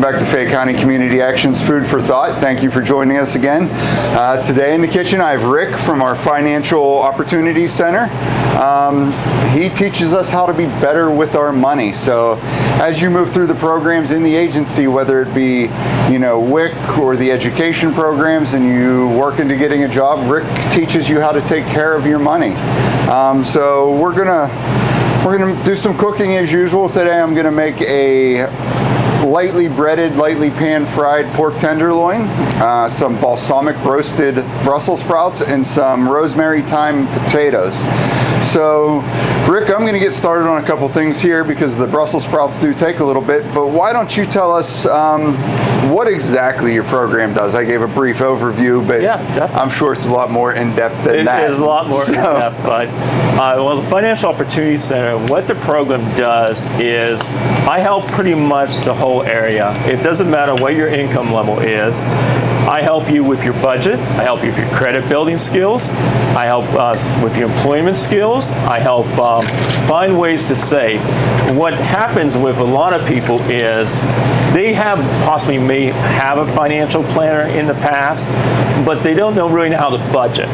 back to Fayette County Community Action's Food for Thought. Thank you for joining us again. Today in the kitchen I have Rick from our Financial Opportunity Center. He teaches us how to be better with our money. So as you move through the programs in the agency, whether it be, WIC or the education programs, and you work into getting a job, Rick teaches you how to take care of your money. So we're gonna do some cooking as usual. Today I'm gonna make a lightly breaded, lightly pan-fried pork tenderloin, some balsamic roasted Brussels sprouts, and some rosemary thyme potatoes. So, Rick, I'm going to get started on a couple things here because the Brussels sprouts do take a little bit, but why don't you tell us what exactly your program does? I gave a brief overview, but yeah, definitely. I'm sure it's a lot more in-depth than that. It is a lot more in-depth, but well, the Financial Opportunity Center, what the program does is I help pretty much the whole area. It doesn't matter what your income level is. I help you with your budget. I help you with your credit building skills. I help us with your employment skills. I help find ways to save. What happens with a lot of people is they possibly may have a financial planner in the past, but they don't really know how to budget.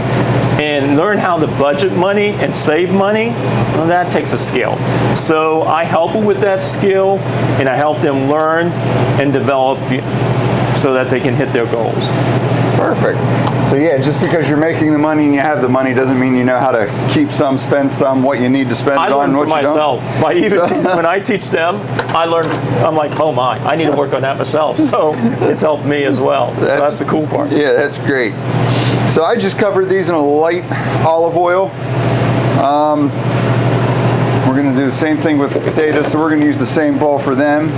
And learn how to budget money and save money, well, that takes a skill. So I help them with that skill, and I help them learn and develop so that they can hit their goals. Perfect. So yeah, just because you're making the money and you have the money doesn't mean you know how to keep some, spend some, what you need to spend it on, what you don't. When I teach them, I'm like, oh my, I need to work on that myself. So it's helped me as well. That's the cool part. Yeah, that's great. So I just covered these in a light olive oil. We're going to do the same thing with the potatoes, so we're going to use the same bowl for them.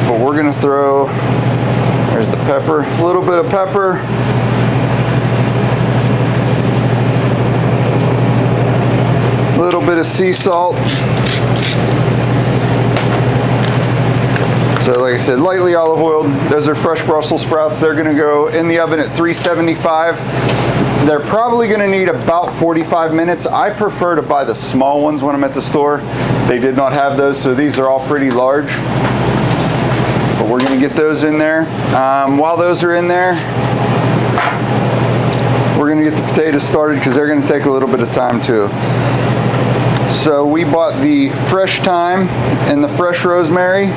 But we're going to throw, there's the pepper, a little bit of pepper. A little bit of sea salt. So like I said, lightly olive oiled. Those are fresh Brussels sprouts. They're going to go in the oven at 375. They're probably going to need about 45 minutes. I prefer to buy the small ones when I'm at the store. They did not have those, so these are all pretty large. But we're going to get those in there. While those are in there, we're going to get the potatoes started because they're going to take a little bit of time too. So we bought the fresh thyme and the fresh rosemary.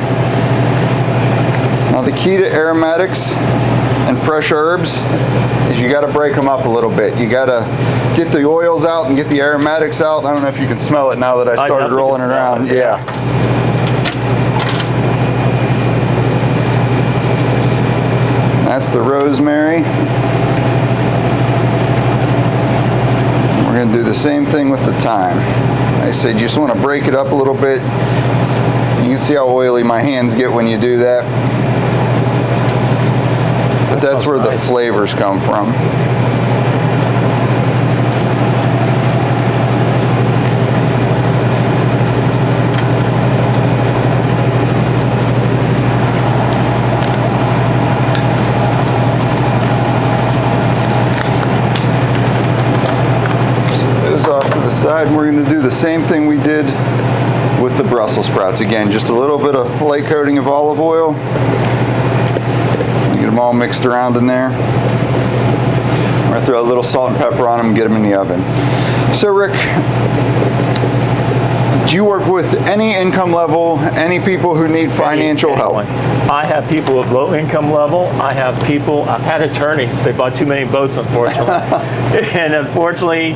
Now the key to aromatics and fresh herbs is you got to break them up a little bit. You got to get the oils out and get the aromatics out. I don't know if you can smell it now that I started rolling around. Yeah. That's the rosemary. We're going to do the same thing with the thyme. Like I said, you just want to break it up a little bit. You can see how oily my hands get when you do that. But that's where the flavors come from. And we're going to do the same thing we did with the Brussels sprouts. Again, just a little bit of light coating of olive oil. Get them all mixed around in there. We're going to throw a little salt and pepper on them and get them in the oven. So Rick, do you work with any income level, any people who need financial help? I have people of low income level. I've had attorneys. They bought too many boats, unfortunately. And unfortunately,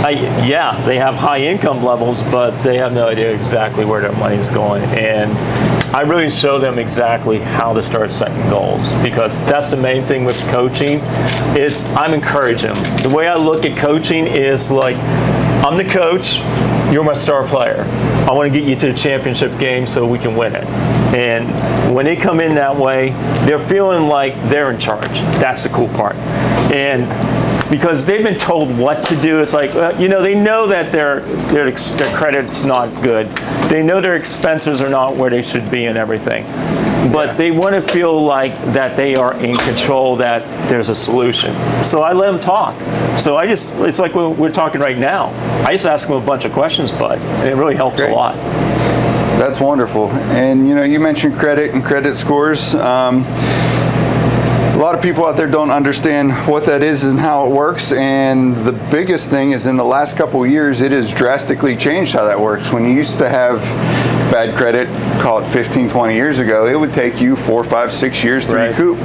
they have high income levels, but they have no idea exactly where their money's going. And I really show them exactly how to start setting goals, because that's the main thing with coaching. I'm encouraging them. The way I look at coaching is like, I'm the coach, you're my star player. I want to get you to the championship game so we can win it. And when they come in that way, they're feeling like they're in charge. That's the cool part. And because they've been told what to do, it's like, they know that their credit's not good. They know their expenses are not where they should be and everything. But they want to feel like that they are in control, that there's a solution. So I let them talk. So it's like we're talking right now. I just ask them a bunch of questions, bud, and it really helps a lot. That's wonderful. And you mentioned credit and credit scores. A lot of people out there don't understand what that is and how it works, and the biggest thing is in the last couple of years it has drastically changed how that works. When you used to have bad credit, call it 15, 20 years ago, it would take you 4, 5, 6 years to recoup.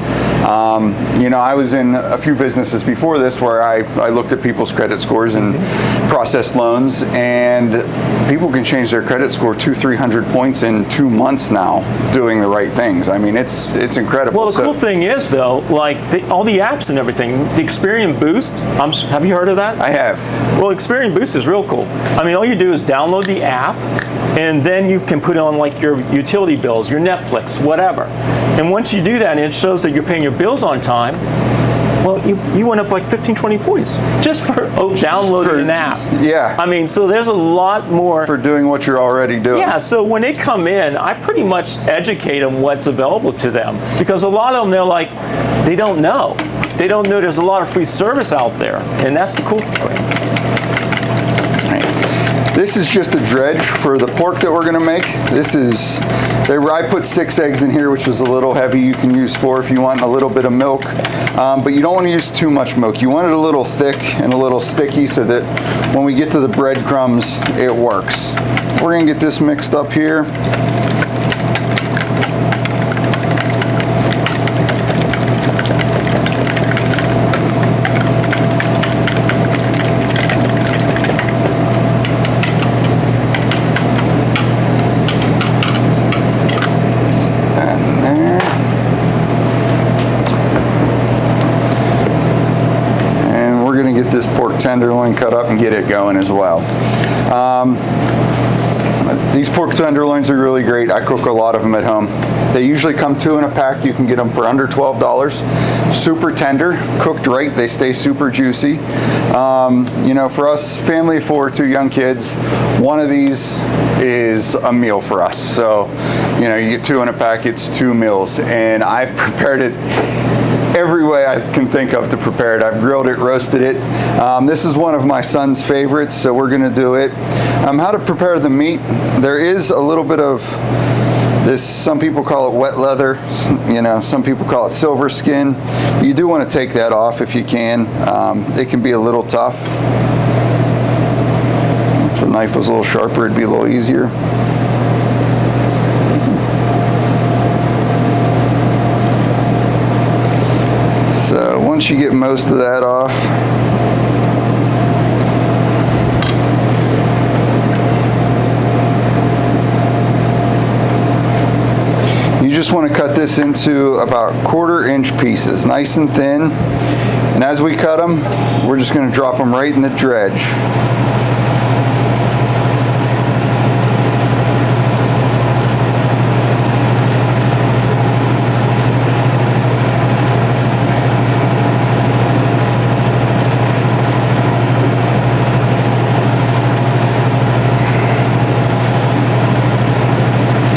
I was in a few businesses before this where I looked at people's credit scores and processed loans, and people can change their credit score 200-300 points in 2 months now doing the right things. I mean, it's incredible. Well, the cool thing is, though, like all the apps and everything, the Experian Boost, have you heard of that? I have. Well, Experian Boost is real cool. I mean, all you do is download the app, and then you can put on like your utility bills, your Netflix, whatever. And once you do that, and it shows that you're paying your bills on time, well, you went up like 15, 20 points just for downloading an app. Yeah. I mean, so there's a lot more. For doing what you're already doing. Yeah, so when they come in, I pretty much educate them what's available to them. Because a lot of them, they're like, they don't know. They don't know there's a lot of free service out there. And that's the cool thing. This is just a dredge for the pork that we're going to make. I put 6 eggs in here, which is a little heavy. You can use 4 if you want, a little bit of milk. But you don't want to use too much milk. You want it a little thick and a little sticky so that when we get to the breadcrumbs, it works. We're going to get this mixed up here. This pork tenderloin cut up and get it going as well. These pork tenderloins are really great. I cook a lot of them at home. They usually come 2 in a pack. You can get them for under $12. Super tender, cooked right. They stay super juicy. For us, family of 4, 2 young kids, one of these is a meal for us. So, you get 2 in a pack, it's 2 meals. And I've prepared it every way I can think of to prepare it. I've grilled it, roasted it. This is one of my son's favorites, so we're going to do it. How to prepare the meat. There is a little bit of this, some people call it wet leather, some people call it silver skin. You do want to take that off if you can. It can be a little tough. If the knife was a little sharper, it'd be a little easier. So once you get most of that off, you just want to cut this into about 1/4 inch pieces, nice and thin. And as we cut them, we're just going to drop them right in the dredge.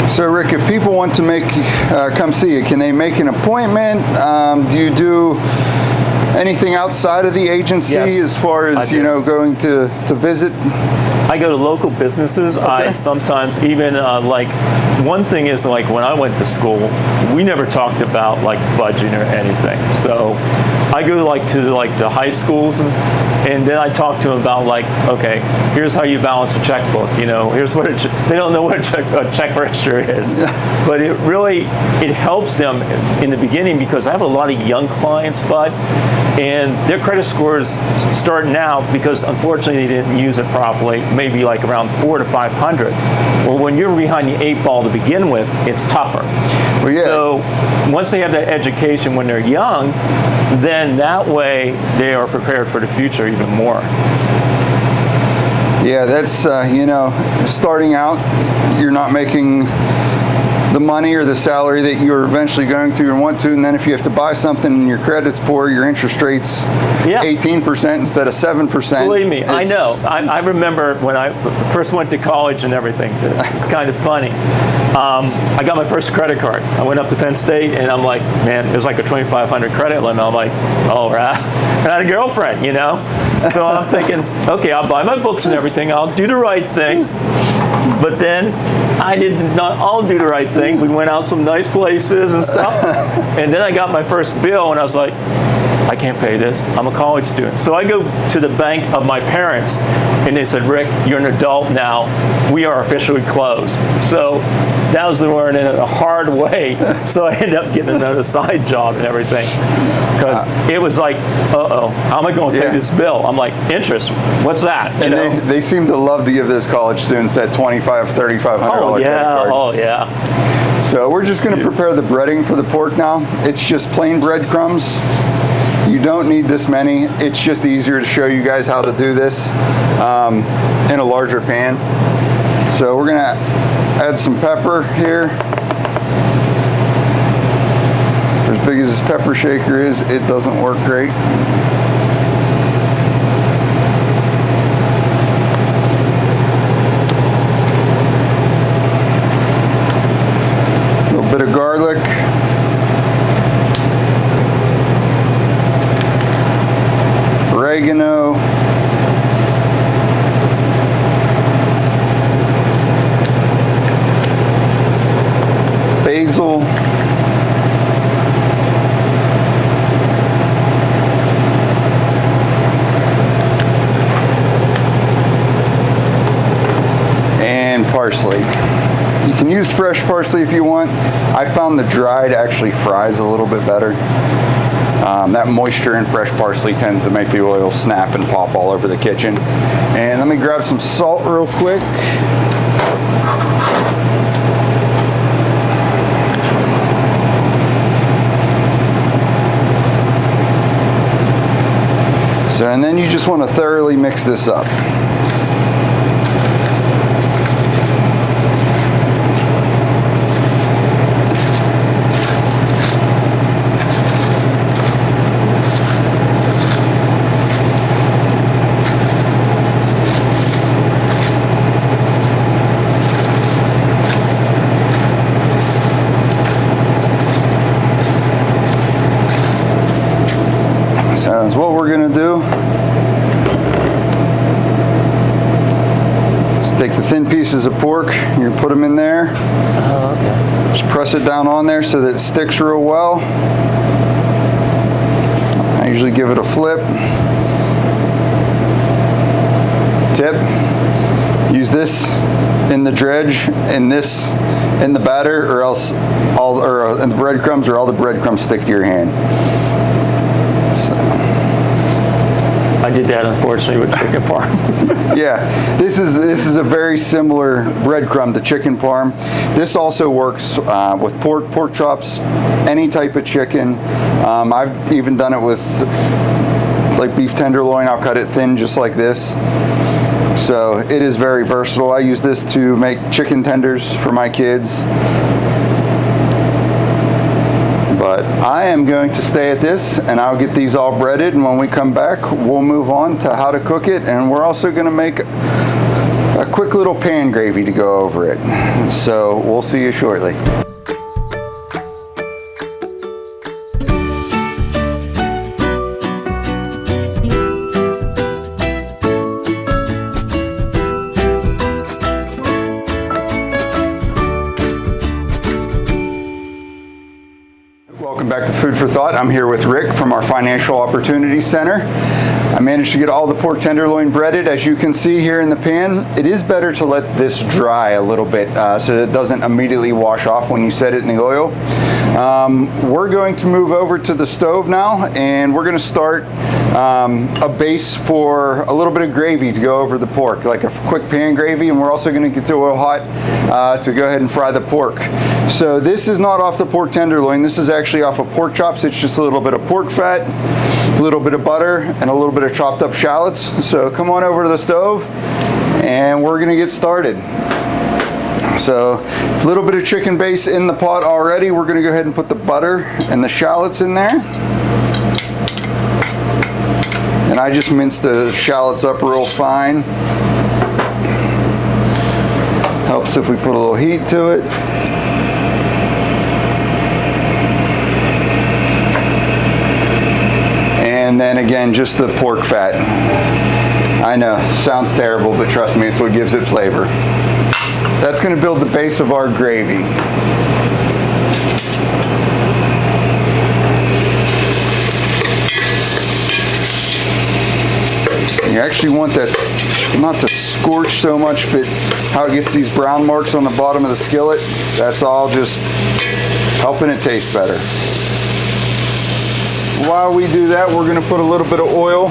So Rick, if people want to come see you, can they make an appointment? Do you do anything outside of the agency as far as going to visit? I go to local businesses. Okay. I sometimes even one thing is like when I went to school, we never talked about like budgeting or anything. So I go to the high schools and then I talk to them about okay, here's how you balance a checkbook. Here's what they don't know what a check register is, but it helps them in the beginning because I have a lot of young clients, Bud, and their credit scores starting out because unfortunately they didn't use it properly, maybe like around 400 to 500. Well, when you're behind the 8 ball to begin with, it's tougher. Well, yeah. So once they have that education when they're young, then that way they are prepared for the future even more. Yeah, that's, starting out, you're not making the money or the salary that you're eventually going to and want to, and then if you have to buy something and your credit's poor, your interest rate's 18% instead of 7%. Believe me, I know. I remember when I first went to college and everything. It's kind of funny. I got my first credit card. I went up to Penn State and I'm like, man, it was like a $2,500 credit limit. I'm like, all right. And I had a girlfriend, So I'm thinking, okay, I'll buy my books and everything. I'll do the right thing. But then I did not all do the right thing. We went out some nice places and stuff. And then I got my first bill and I was like, I can't pay this. I'm a college student. So I go to the bank of my parents and they said, Rick, you're an adult now. We are officially closed. So that was the learning in a hard way. So I ended up getting another side job and everything. Because it was like, uh-oh, how am I going to pay this bill? I'm like, interest, what's that? And they seem to love to give those college students that $2,500, $3,500 credit card. Oh, yeah. So we're just going to prepare the breading for the pork now. It's just plain breadcrumbs. You don't need this many. It's just easier to show you guys how to do this in a larger pan. So we're going to add some pepper here. For as big as this pepper shaker is, it doesn't work great. A little bit of garlic. Oregano, basil, and parsley. You can use fresh parsley if you want. I found the dried actually fries a little bit better. That moisture in fresh parsley tends to make the oil snap and pop all over the kitchen. And let me grab some salt real quick. So, and then you just want to thoroughly mix this up. So what we're going to do is take the thin pieces of pork, you're going to put them in there. Oh, okay. Just press it down on there so that it sticks real well. I usually give it a flip. Tip, use this in the dredge and this in the batter, or else in the breadcrumbs, or all the breadcrumbs stick to your hand. So. I did that unfortunately with chicken parm. Yeah, this is a very similar breadcrumb to chicken parm. This also works with pork chops, any type of chicken. I've even done it with like beef tenderloin. I'll cut it thin just like this. So it is very versatile. I use this to make chicken tenders for my kids. But I am going to stay at this and I'll get these all breaded, and when we come back we'll move on to how to cook it, and we're also going to make a quick little pan gravy to go over it. So we'll see you shortly. Welcome back to Food for Thought. I'm here with Rick from our Financial Opportunity Center. I managed to get all the pork tenderloin breaded. As you can see here in the pan, it is better to let this dry a little bit so that it doesn't immediately wash off when you set it in the oil. We're going to move over to the stove now, and we're going to start a base for a little bit of gravy to go over the pork, like a quick pan gravy, and we're also going to get the oil hot to go ahead and fry the pork. So this is not off the pork tenderloin. This is actually off of pork chops. It's just a little bit of pork fat, a little bit of butter, and a little bit of chopped up shallots. So come on over to the stove and we're going to get started. So a little bit of chicken base in the pot already. We're going to go ahead and put the butter and the shallots in there. And I just minced the shallots up real fine. Helps if we put a little heat to it. And And then again, just the pork fat. I know, sounds terrible, but trust me, it's what gives it flavor. That's going to build the base of our gravy. You actually want that not to scorch so much, but how it gets these brown marks on the bottom of the skillet, that's all just helping it taste better. While we do that, we're going to put a little bit of oil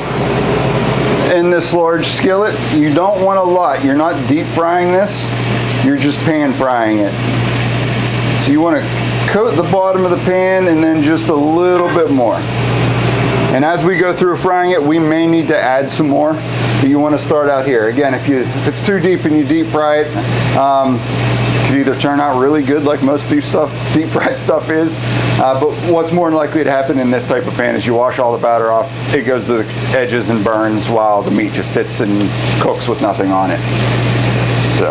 in this large skillet. You don't want a lot. You're not deep frying this, you're just pan frying it. So you want to coat the bottom of the pan and then just a little bit more. And as we go through frying it, we may need to add some more, but you want to start out here. Again, if it's too deep and you deep fry it, it could either turn out really good like most deep fried stuff is, but what's more likely to happen in this type of pan is you wash all the batter off, it goes to the edges and burns while the meat just sits and cooks with nothing on it. So,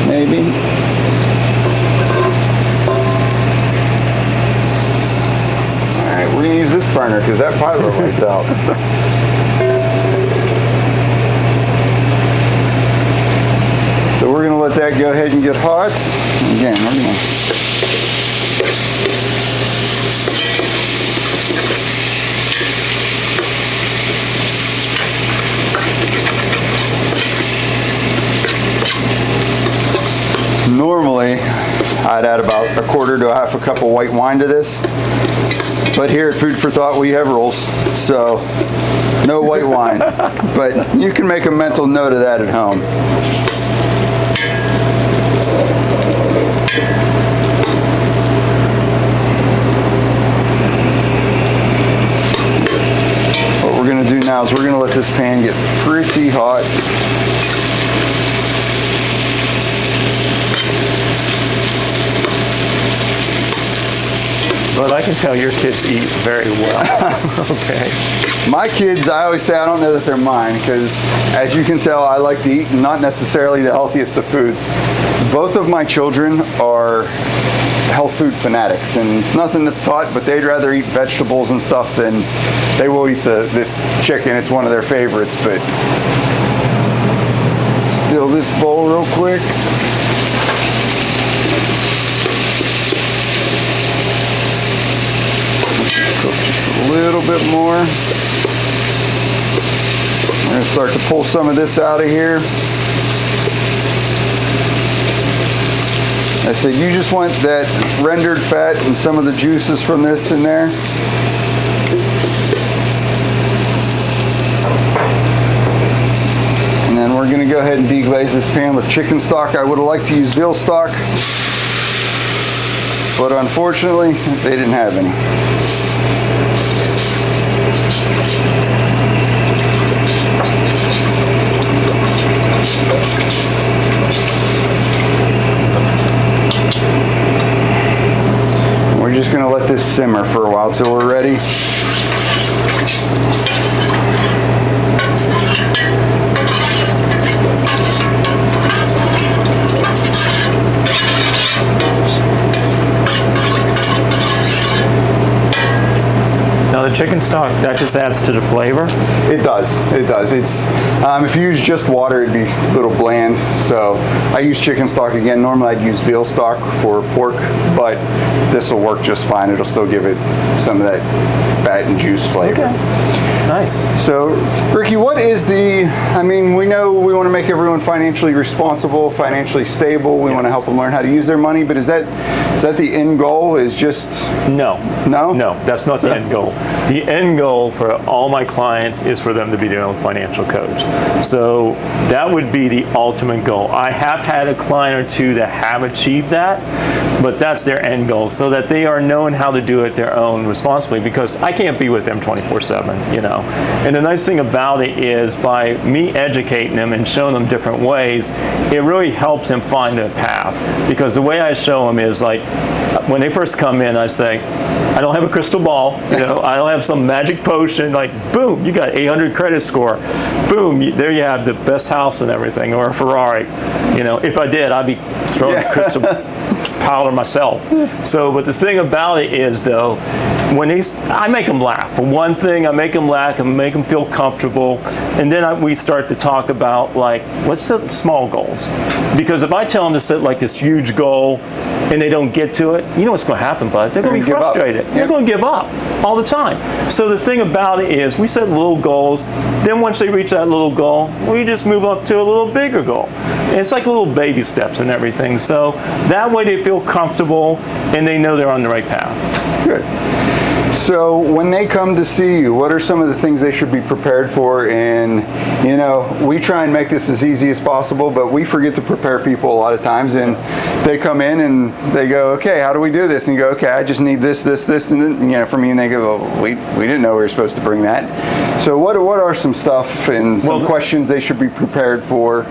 maybe. We're going to use this burner because that pilot lights out. So we're going to let that go ahead and get hot. Again, we're going to... Normally, I'd add about a quarter to a half a cup of white wine to this. But here at Food for Thought, we have rules, so no white wine. But you can make a mental note of that at home. What we're going to do now is we're going to let this pan get pretty hot. But I can tell your kids eat very well. Okay. My kids, I always say I don't know that they're mine because, as you can tell, I like to eat not necessarily the healthiest of foods. Both of my children are health food fanatics, and it's nothing that's taught, but they'd rather eat vegetables and stuff than they will eat this chicken. It's one of their favorites, but still this bowl real quick. A little bit more. We're going to start to pull some of this out of here. I said you just want that rendered fat and some of the juices from this in there. And then we're going to go ahead and deglaze this pan with chicken stock. I would have liked to use veal stock, but unfortunately they didn't have any. We're just going to let this simmer for a while till we're ready. Now the chicken stock, that just adds to the flavor? It does. It does. It's if you use just water, it'd be a little bland. So I use chicken stock again. Normally I'd use veal stock for pork, but this will work just fine. It'll still give it some of that fat and juice flavor. Okay. Nice. So, Ricky, what is I mean, we know we want to make everyone financially responsible, financially stable. We want to help them learn how to use their money, but is that the end goal? Is just... No, that's not the end goal. The end goal for all my clients is for them to be their own financial coach. So that would be the ultimate goal. I have had a client or two that have achieved that, but that's their end goal, so that they are knowing how to do it their own responsibly, because I can't be with them 24/7, you know. And the nice thing about it is, by me educating them and showing them different ways, it really helps them find a path. Because the way I show them is, like, when they first come in, I say, I don't have a crystal ball, you know, I don't have some magic potion, like, boom, you got 800 credit score, boom, there you have the best house and everything, or a Ferrari. You know, if I did, I'd be throwing a crystal powder myself. So, but the thing about it is, though, I make them laugh. For one thing, I make them laugh and make them feel comfortable, and then we start to talk about, like, let's set small goals. Because if I tell them to set like this huge goal and they don't get to it, you know what's going to happen, bud? They're going to be frustrated. They're going to give up all the time. So the thing about it is, we set little goals. Then once they reach that little goal, we just move up to a little bigger goal. And it's like little baby steps and everything. So that way they feel comfortable and they know they're on the right path. Good. So when they come to see you, what are some of the things they should be prepared for? And, you know, we try and make this as easy as possible, but we forget to prepare people a lot of times. And they come in and they go, okay, how do we do this? And you go, okay, I just need this, this, this, and then, you know, from you, and they go, well, we didn't know we were supposed to bring that. So what are some stuff and some questions they should be prepared for?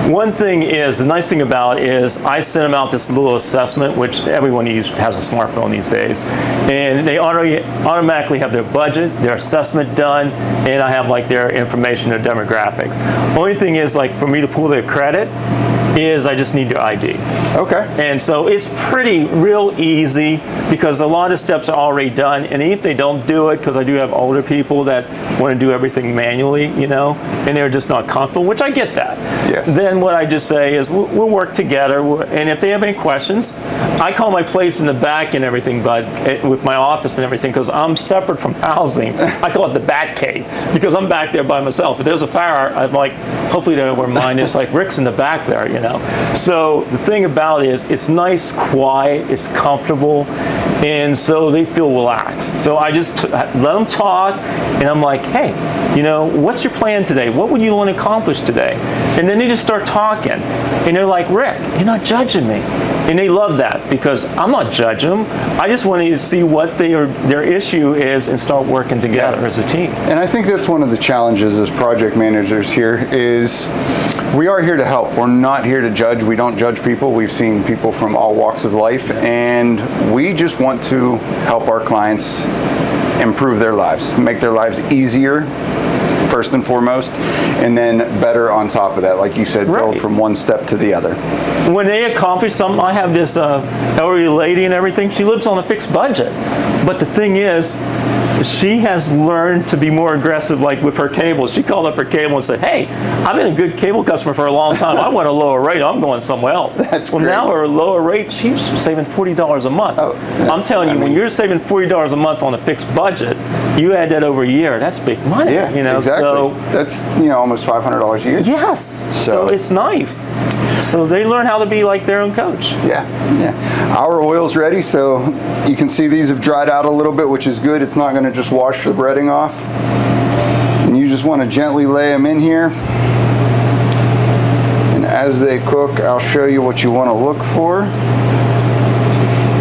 One thing is, the nice thing about it is I send them out this little assessment, which everyone has a smartphone these days, and they automatically have their budget, their assessment done, and I have like their information, their demographics. Only thing is, like, for me to pull their credit is I just need their ID. Okay. And so it's real easy, because a lot of steps are already done, and if they don't do it, because I do have older people that want to do everything manually, you know, and they're just not comfortable, which I get that. Yes. Then what I just say is we'll work together, and if they have any questions, I call my place in the back and everything, bud, with my office and everything, because I'm separate from housing. I call it the Bat Cave, because I'm back there by myself. If there's a fire, I'm like, hopefully they know where mine is. Like, Rick's in the back there, you know. So the thing about it is, it's nice, quiet, it's comfortable, and so they feel relaxed. So I just let them talk, and I'm like, hey, you know, what's your plan today? What would you want to accomplish today? And then they just start talking, and they're like, Rick, you're not judging me. And they love that, because I'm not judging them. I just want to see what their issue is and start working together as a team. And I think that's one of the challenges as project managers here is we are here to help. We're not here to judge. We don't judge people. We've seen people from all walks of life, and we just want to help our clients improve their lives, make their lives easier, first and foremost, and then better on top of that. Like you said, build from one step to the other. When they accomplish something, I have this elderly lady and everything. She lives on a fixed budget. But the thing is, she has learned to be more aggressive, like with her cable. She called up her cable and said, hey, I've been a good cable customer for a long time. I want a lower rate. I'm going somewhere else. That's well, great. Now her lower rate, she's saving $40 a month. Oh, I'm telling you, when you're saving $40 a month on a fixed budget, you add that over a year, that's big money. Yeah, you know? exactly. So, that's, you know, almost $500 a year. yes. So it's nice. So they learn how to be like their own coach. Yeah, yeah. Our oil's ready, so you can see these have dried out a little bit, which is good. It's not going to just wash the breading off. And you just want to gently lay them in here. And as they cook, I'll show you what you want to look for.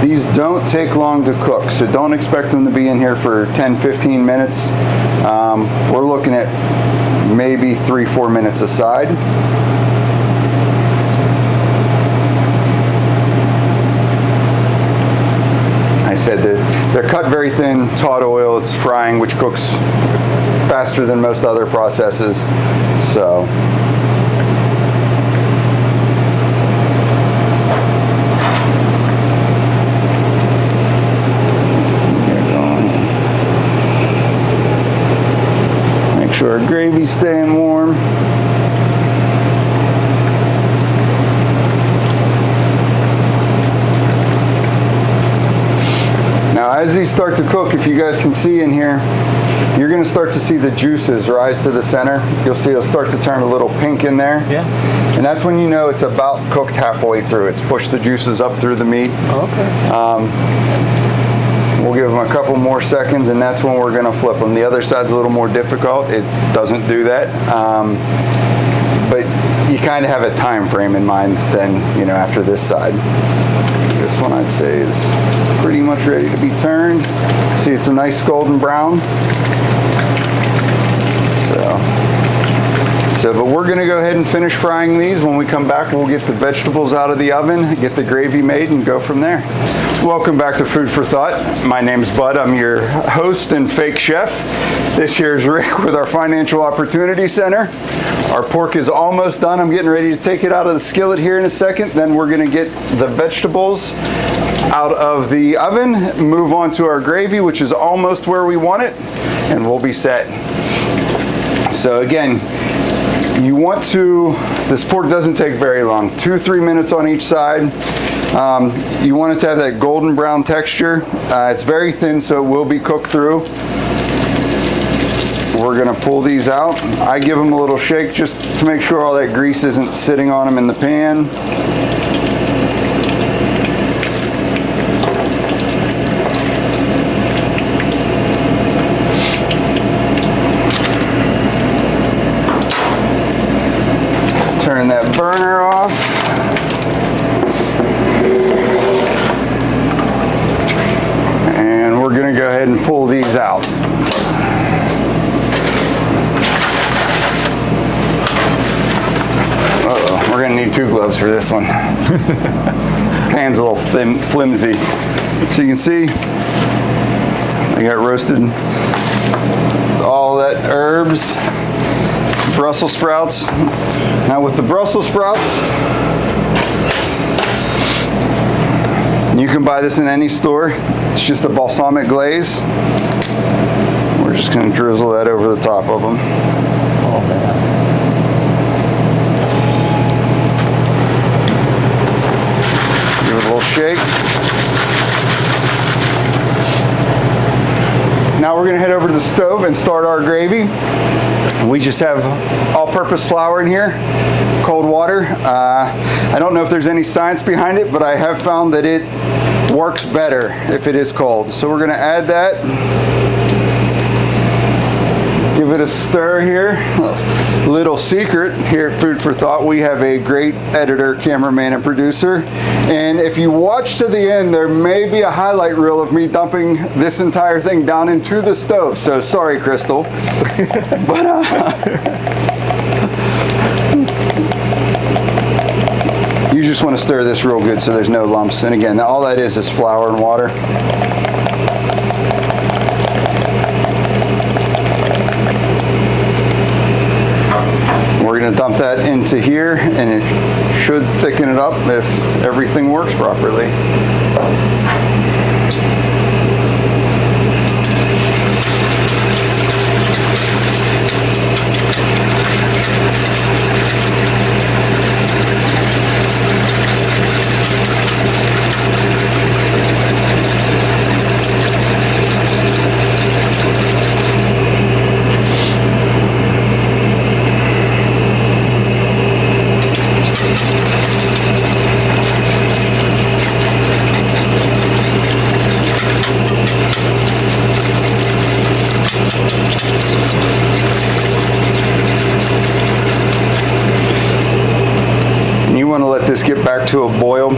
These don't take long to cook, so don't expect them to be in here for 10-15 minutes. We're looking at maybe 3-4 minutes aside. I said that they're cut very thin, taut oil. It's frying, which cooks faster than most other processes. So. Make sure our gravy's staying warm. Now, as these start to cook, if you guys can see in here, you're going to start to see the juices rise to the center. You'll see it'll start to turn a little pink in there. Yeah. And that's when you know it's about cooked halfway through. It's pushed the juices up through the meat. Okay. We'll give them a couple more seconds, and that's when we're going to flip them. The other side's a little more difficult. It doesn't do that. But you kind of have a time frame in mind then, you know, after this side. This one I'd say is pretty much ready to be turned. See, it's a nice golden brown. So So, but we're gonna go ahead and finish frying these. When we come back, we'll get the vegetables out of the oven, get the gravy made, and go from there. Welcome back to Food for Thought. My name's Bud. I'm your host and fake chef. This here is Rick with our Financial Opportunity Center. Our pork is almost done. I'm getting ready to take it out of the skillet here in a second. Then we're gonna get the vegetables out of the oven, move on to our gravy, which is almost where we want it, and we'll be set. So again, you want to, this pork doesn't take very long, 2-3 minutes on each side. You want it to have that golden brown texture. It's very thin, so it will be cooked through. We're gonna pull these out. I give them a little shake just to make sure all that grease isn't sitting on them in the pan. Turn that burner off. And we're gonna go ahead and pull these out. Uh-oh, we're gonna need 2 gloves for this one. Pan's a little thin, flimsy. So you can see, I got roasted all that herbs, Brussels sprouts. Now with the Brussels sprouts, you can buy this in any store. It's just a balsamic glaze. We're just gonna drizzle that over the top of them. Oh, man. Give it a little shake. Now we're gonna head over to the stove and start our gravy. We just have all-purpose flour in here, cold water. I don't know if there's any science behind it, but I have found that it works better if it is cold. So we're gonna add that. Give it a stir here. Little secret here at Food for Thought, we have a great editor, cameraman, and producer. And if you watch to the end, there may be a highlight reel of me dumping this entire thing down into the stove. So sorry, Crystal. But you just want to stir this real good so there's no lumps. And again, all that is flour and water. We're going to dump that into here, and it should thicken it up if everything works properly. This get back to a boil,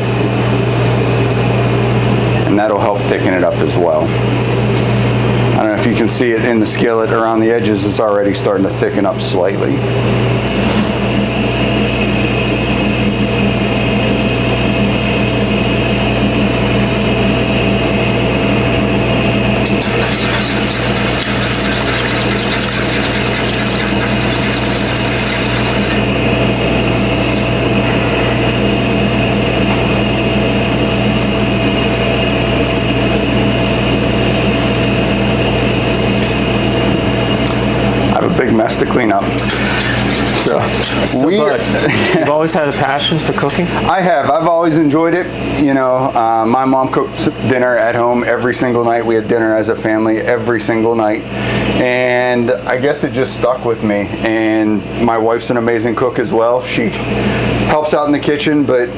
and that'll help thicken it up as well. I don't know if you can see it in the skillet around the edges, it's already starting to thicken up slightly. Mess to clean up. So you've always had a passion for cooking? I have. I've always enjoyed it. You know, my mom cooked dinner at home every single night. We had dinner as a family every single night. And I guess it just stuck with me. And my wife's an amazing cook as well. She helps out in the kitchen, but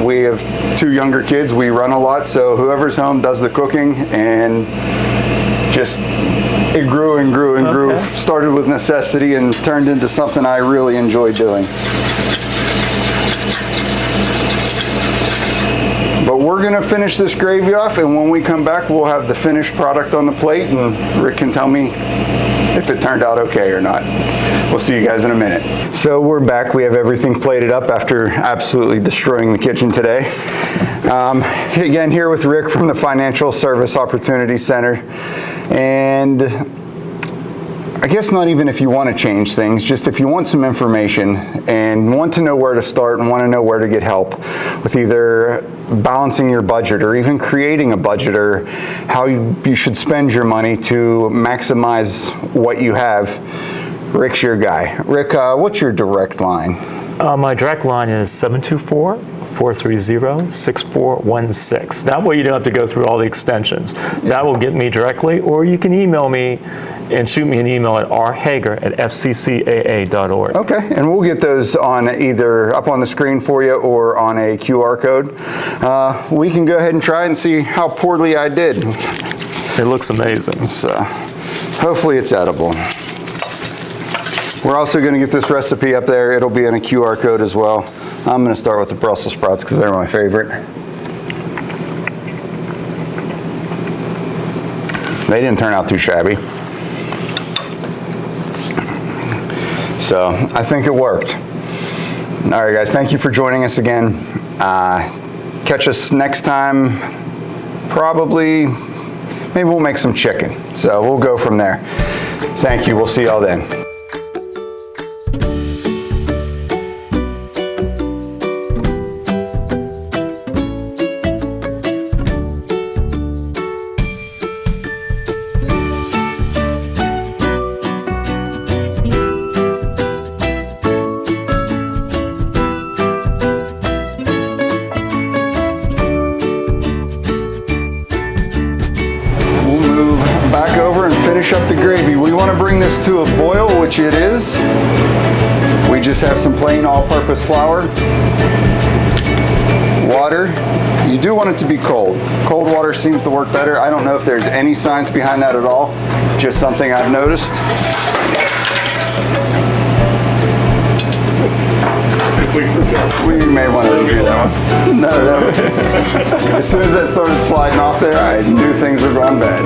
we have 2 younger kids. We run a lot, so whoever's home does the cooking, and just it grew and grew and grew. Started with necessity and turned into something I really enjoy doing. But we're gonna finish this gravy off, and when we come back, we'll have the finished product on the plate, and Rick can tell me if it turned out okay or not. We'll see you guys in a minute. So we're back. We have everything plated up after absolutely destroying the kitchen today. Again, here with Rick from the Financial Service Opportunity Center. And I guess not even if you want to change things, just if you want some information and want to know where to start and want to know where to get help with either balancing your budget or even creating a budget or how you should spend your money to maximize what you have, Rick's your guy. Rick, what's your direct line? My direct line is 724-430-6416. That way you don't have to go through all the extensions. That will get me directly, or you can email me and shoot me an email at rhager@fccaa.org. Okay, and we'll get those on either up on the screen for you or on a QR code. We can go ahead and try and see how poorly I did. It looks amazing. So hopefully it's edible. We're also going to get this recipe up there. It'll be in a QR code as well. I'm going to start with the Brussels sprouts because they're my favorite. They didn't turn out too shabby. So I think it worked. All right, guys, thank you for joining us again. Catch us next time. Probably, maybe we'll make some chicken. So we'll go from there. Thank you. We'll see y'all then. Back over and finish up the gravy. We want to bring this to a boil, which it is. We just have some plain all-purpose flour, water. You do want it to be cold. Cold water seems to work better. I don't know if there's any science behind that at all. Just something I've noticed. We may want to do that one. No. As soon as that started sliding off there, I knew things were going bad.